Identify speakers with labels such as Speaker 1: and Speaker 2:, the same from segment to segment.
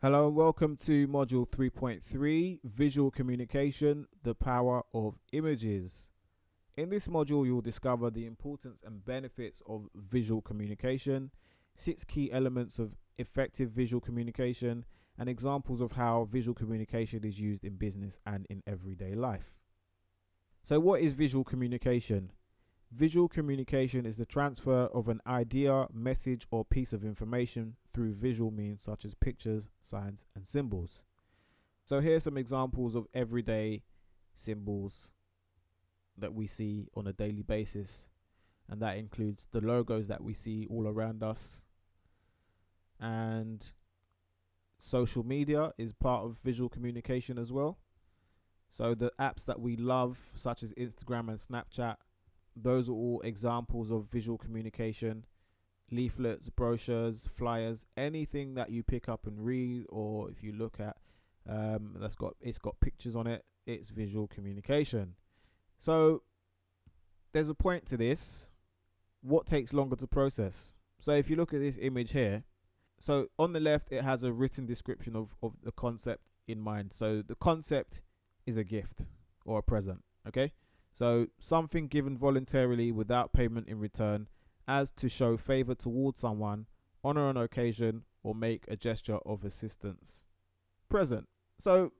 Speaker 1: Hello and welcome to Module 3.3, Visual Communication, the Power of Images. In this module, you'll discover the importance and benefits of visual communication, 6 key elements of effective visual communication, and examples of how visual communication is used in business and in everyday life. So what is visual communication? Visual communication is the transfer of an idea, message, or piece of information through visual means such as pictures, signs, and symbols. So here are some examples of everyday symbols that we see on a daily basis, and that includes the logos that we see all around us. And social media is part of visual communication as well. So the apps that we love, such as Instagram and Snapchat, those are all examples of visual communication. Leaflets, brochures, flyers, anything that you pick up and read, or if you look at it's got pictures on it, it's visual communication. So there's a point to this. What takes longer to process? So if you look at this image here, so on the left it has a written description of the concept in mind. So the concept is a gift or a present, okay? So something given voluntarily without payment in return, as to show favor towards someone, honor an occasion, or make a gesture of assistance. Present. So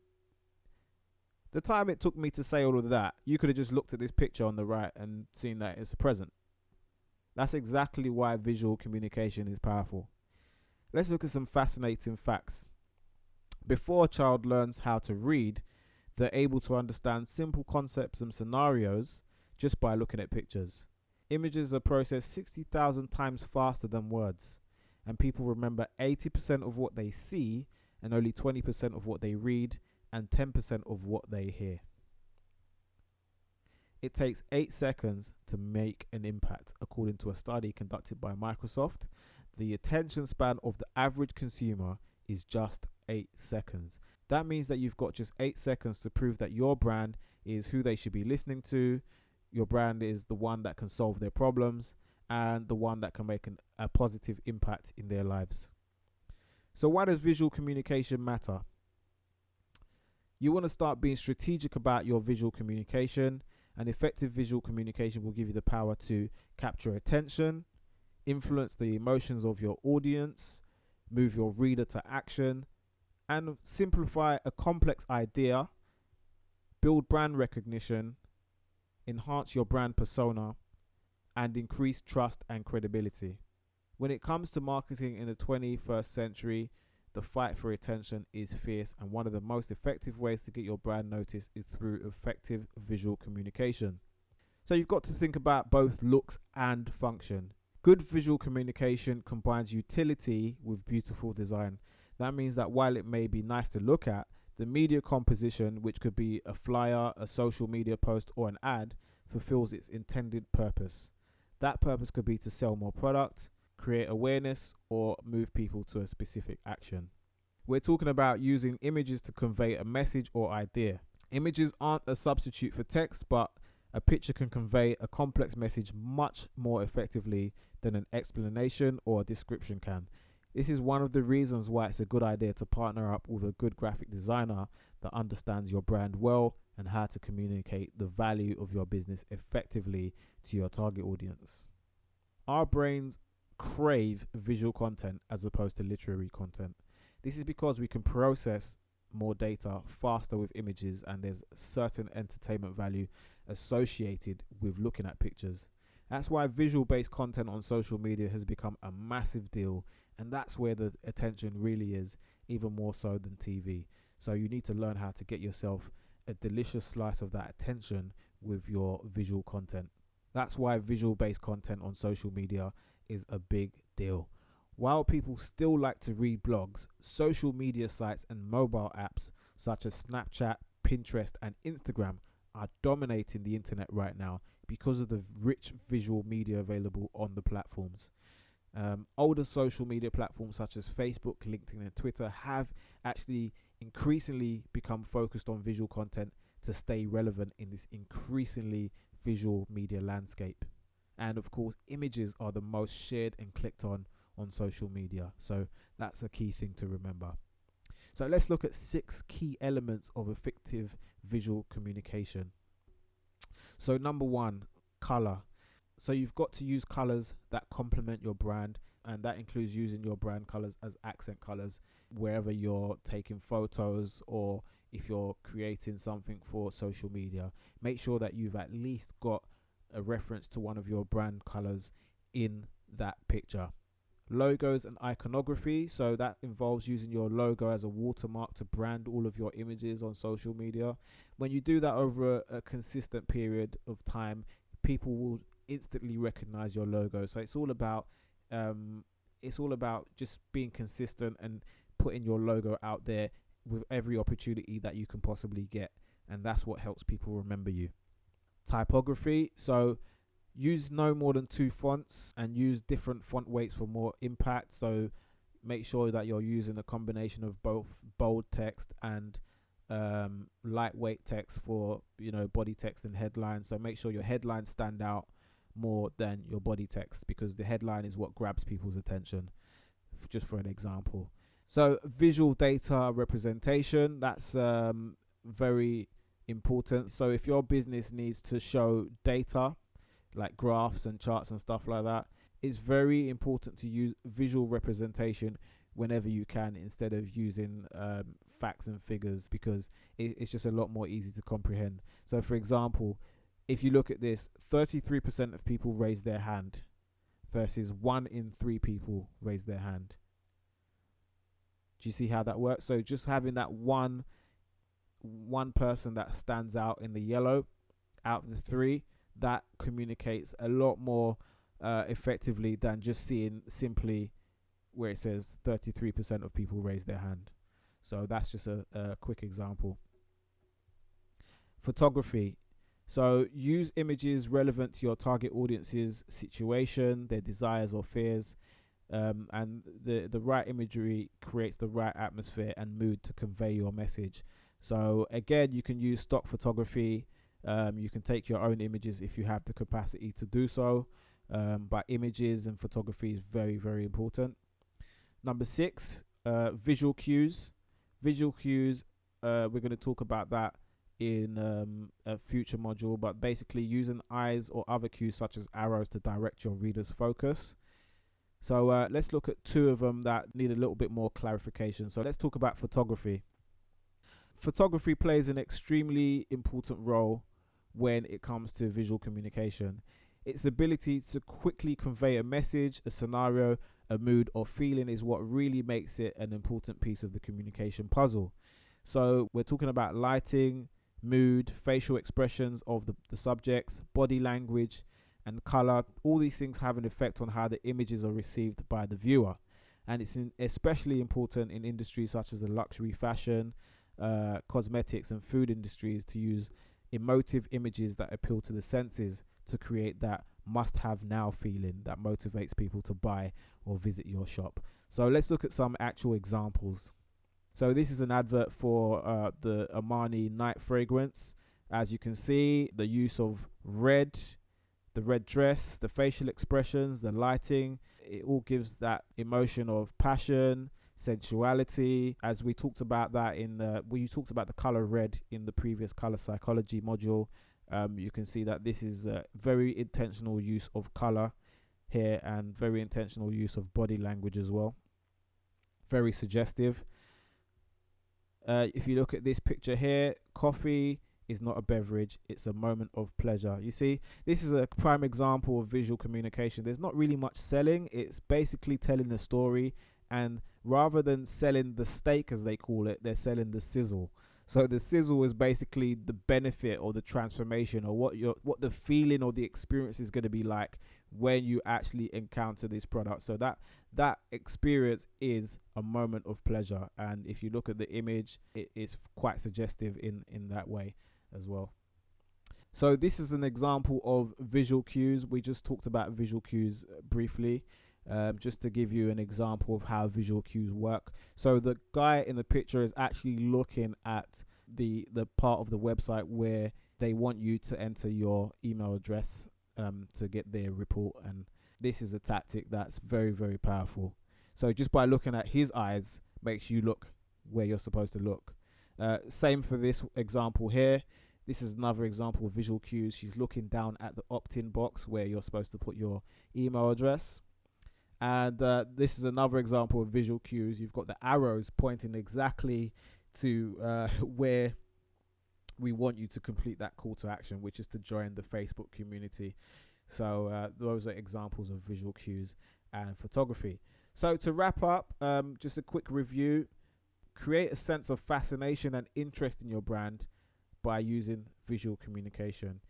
Speaker 1: the time it took me to say all of that, you could have just looked at this picture on the right and seen that it's a present. That's exactly why visual communication is powerful. Let's look at some fascinating facts. Before a child learns how to read, they're able to understand simple concepts and scenarios just by looking at pictures. Images are processed 60,000 times faster than words, and people remember 80% of what they see and only 20% of what they read and 10% of what they hear. It takes 8 seconds to make an impact, according to a study conducted by Microsoft. The attention span of the average consumer is just 8 seconds. That means that you've got just 8 seconds to prove that your brand is who they should be listening to. Your brand is the one that can solve their problems and the one that can make a positive impact in their lives. So why does visual communication matter? You want to start being strategic about your visual communication, and effective visual communication will give you the power to capture attention, influence the emotions of your audience, move your reader to action, and simplify a complex idea, build brand recognition, enhance your brand persona, and increase trust and credibility. When it comes to marketing in the 21st century, the fight for attention is fierce, and one of the most effective ways to get your brand noticed is through effective visual communication. So you've got to think about both looks and function. Good visual communication combines utility with beautiful design. That means that while it may be nice to look at, the media composition, which could be a flyer, a social media post, or an ad, fulfills its intended purpose. That purpose could be to sell more product, create awareness, or move people to a specific action. We're talking about using images to convey a message or idea. Images aren't a substitute for text, but a picture can convey a complex message much more effectively than an explanation or a description can. This is one of the reasons why it's a good idea to partner up with a good graphic designer that understands your brand well and how to communicate the value of your business effectively to your target audience. Our brains crave visual content as opposed to literary content. This is because we can process more data faster with images, and there's certain entertainment value associated with looking at pictures. That's why visual-based content on social media has become a massive deal, and that's where the attention really is, even more so than TV. So you need to learn how to get yourself a delicious slice of that attention with your visual content. That's why visual-based content on social media is a big deal. While people still like to read blogs, social media sites and mobile apps such as Snapchat, Pinterest, and Instagram are dominating the internet right now because of the rich visual media available on the platforms. Older social media platforms such as Facebook, LinkedIn, and Twitter have actually increasingly become focused on visual content to stay relevant in this increasingly visual media landscape. And of course, images are the most shared and clicked on social media. So that's a key thing to remember. So let's look at 6 key elements of effective visual communication. So number 1, color. So you've got to use colors that complement your brand, and that includes using your brand colors as accent colors wherever you're taking photos or if you're creating something for social media. Make sure that you've at least got a reference to one of your brand colors in that picture. Logos and iconography, so that involves using your logo as a watermark to brand all of your images on social media. When you do that over a consistent period of time, people will instantly recognize your logo. So it's all about just being consistent and putting your logo out there with every opportunity that you can possibly get, and that's what helps people remember you. Typography, so use no more than 2 fonts and use different font weights for more impact. So make sure that you're using a combination of both bold text and lightweight text for body text and headlines. So make sure your headlines stand out more than your body text, because the headline is what grabs people's attention, just for an example. So visual data representation, that's very important. So if your business needs to show data like graphs and charts and stuff like that, it's very important to use visual representation whenever you can, instead of using facts and figures, because it's just a lot more easy to comprehend. So for example, if you look at this, 33% of people raise their hand versus 1 in 3 people raise their hand. Do you see how that works? So just having that one person that stands out in the yellow out of the 3, that communicates a lot more effectively than just seeing simply where it says 33% of people raise their hand. So that's just a quick example. Photography. So use images relevant to your target audience's situation, their desires or fears, and the right imagery creates the right atmosphere and mood to convey your message. So again, you can use stock photography. You can take your own images if you have the capacity to do so, but images and photography is very, very important. Number 6, visual cues. Visual cues, we're going to talk about that in a future module, but basically using eyes or other cues such as arrows to direct your reader's focus. So let's look at 2 of them that need a little bit more clarification. So let's talk about photography. Photography plays an extremely important role when it comes to visual communication. Its ability to quickly convey a message, a scenario, a mood or feeling is what really makes it an important piece of the communication puzzle. So we're talking about lighting, mood, facial expressions of the subjects, body language and color. All these things have an effect on how the images are received by the viewer, and it's especially important in industries such as the luxury fashion, cosmetics and food industries to use emotive images that appeal to the senses to create that must-have now feeling that motivates people to buy or visit your shop. So let's look at some actual examples. So this is an advert for the Armani night fragrance. As you can see, the use of red, the red dress, the facial expressions, the lighting, it all gives that emotion of passion, sensuality. As we talked about that we talked about the color red in the previous color psychology module. You can see that this is a very intentional use of color here and very intentional use of body language as well. Very suggestive. If you look at this picture here, coffee is not a beverage, it's a moment of pleasure. You see, this is a prime example of visual communication. There's not really much selling, it's basically telling a story, and rather than selling the steak as they call it, they're selling the sizzle. So the sizzle is basically the benefit or the transformation or what the feeling or the experience is going to be like when you actually encounter this product. So that experience is a moment of pleasure, and if you look at the image, it is quite suggestive in that way as well. So this is an example of visual cues. We just talked about visual cues briefly, just to give you an example of how visual cues work. So the guy in the picture is actually looking at the part of the website where they want you to enter your email address to get their report, and this is a tactic that's very, very powerful. So just by looking at his eyes makes you look where you're supposed to look. Same for this example here. This is another example of visual cues. She's looking down at the opt-in box where you're supposed to put your email address. And this is another example of visual cues. You've got the arrows pointing exactly to where we want you to complete that call to action, which is to join the Facebook community. So those are examples of visual cues and photography. So to wrap up, just a quick review. Create a sense of fascination and interest in your brand by using visual communication.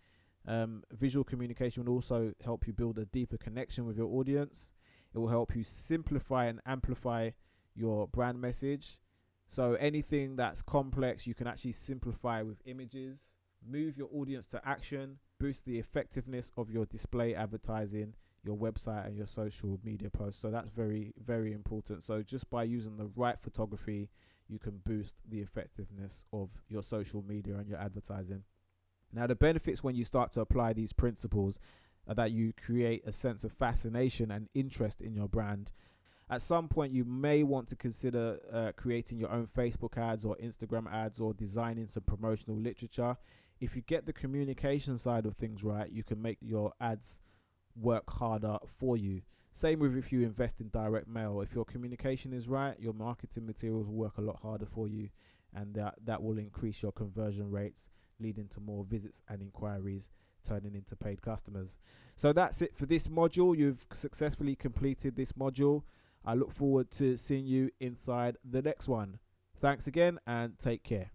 Speaker 1: Visual communication will also help you build a deeper connection with your audience. It will help you simplify and amplify your brand message. So anything that's complex, you can actually simplify with images. Move your audience to action. Boost the effectiveness of your display advertising, your website, and your social media posts. So that's very, very important. So just by using the right photography, you can boost the effectiveness of your social media and your advertising. Now, the benefits when you start to apply these principles are that you create a sense of fascination and interest in your brand. At some point, you may want to consider creating your own Facebook ads or Instagram ads, or designing some promotional literature. If you get the communication side of things right, you can make your ads work harder for you. Same with if you invest in direct mail. If your communication is right, your marketing materials will work a lot harder for you, and that will increase your conversion rates, leading to more visits and inquiries, turning into paid customers. So that's it for this module. You've successfully completed this module. I look forward to seeing you inside the next one. Thanks again, and take care.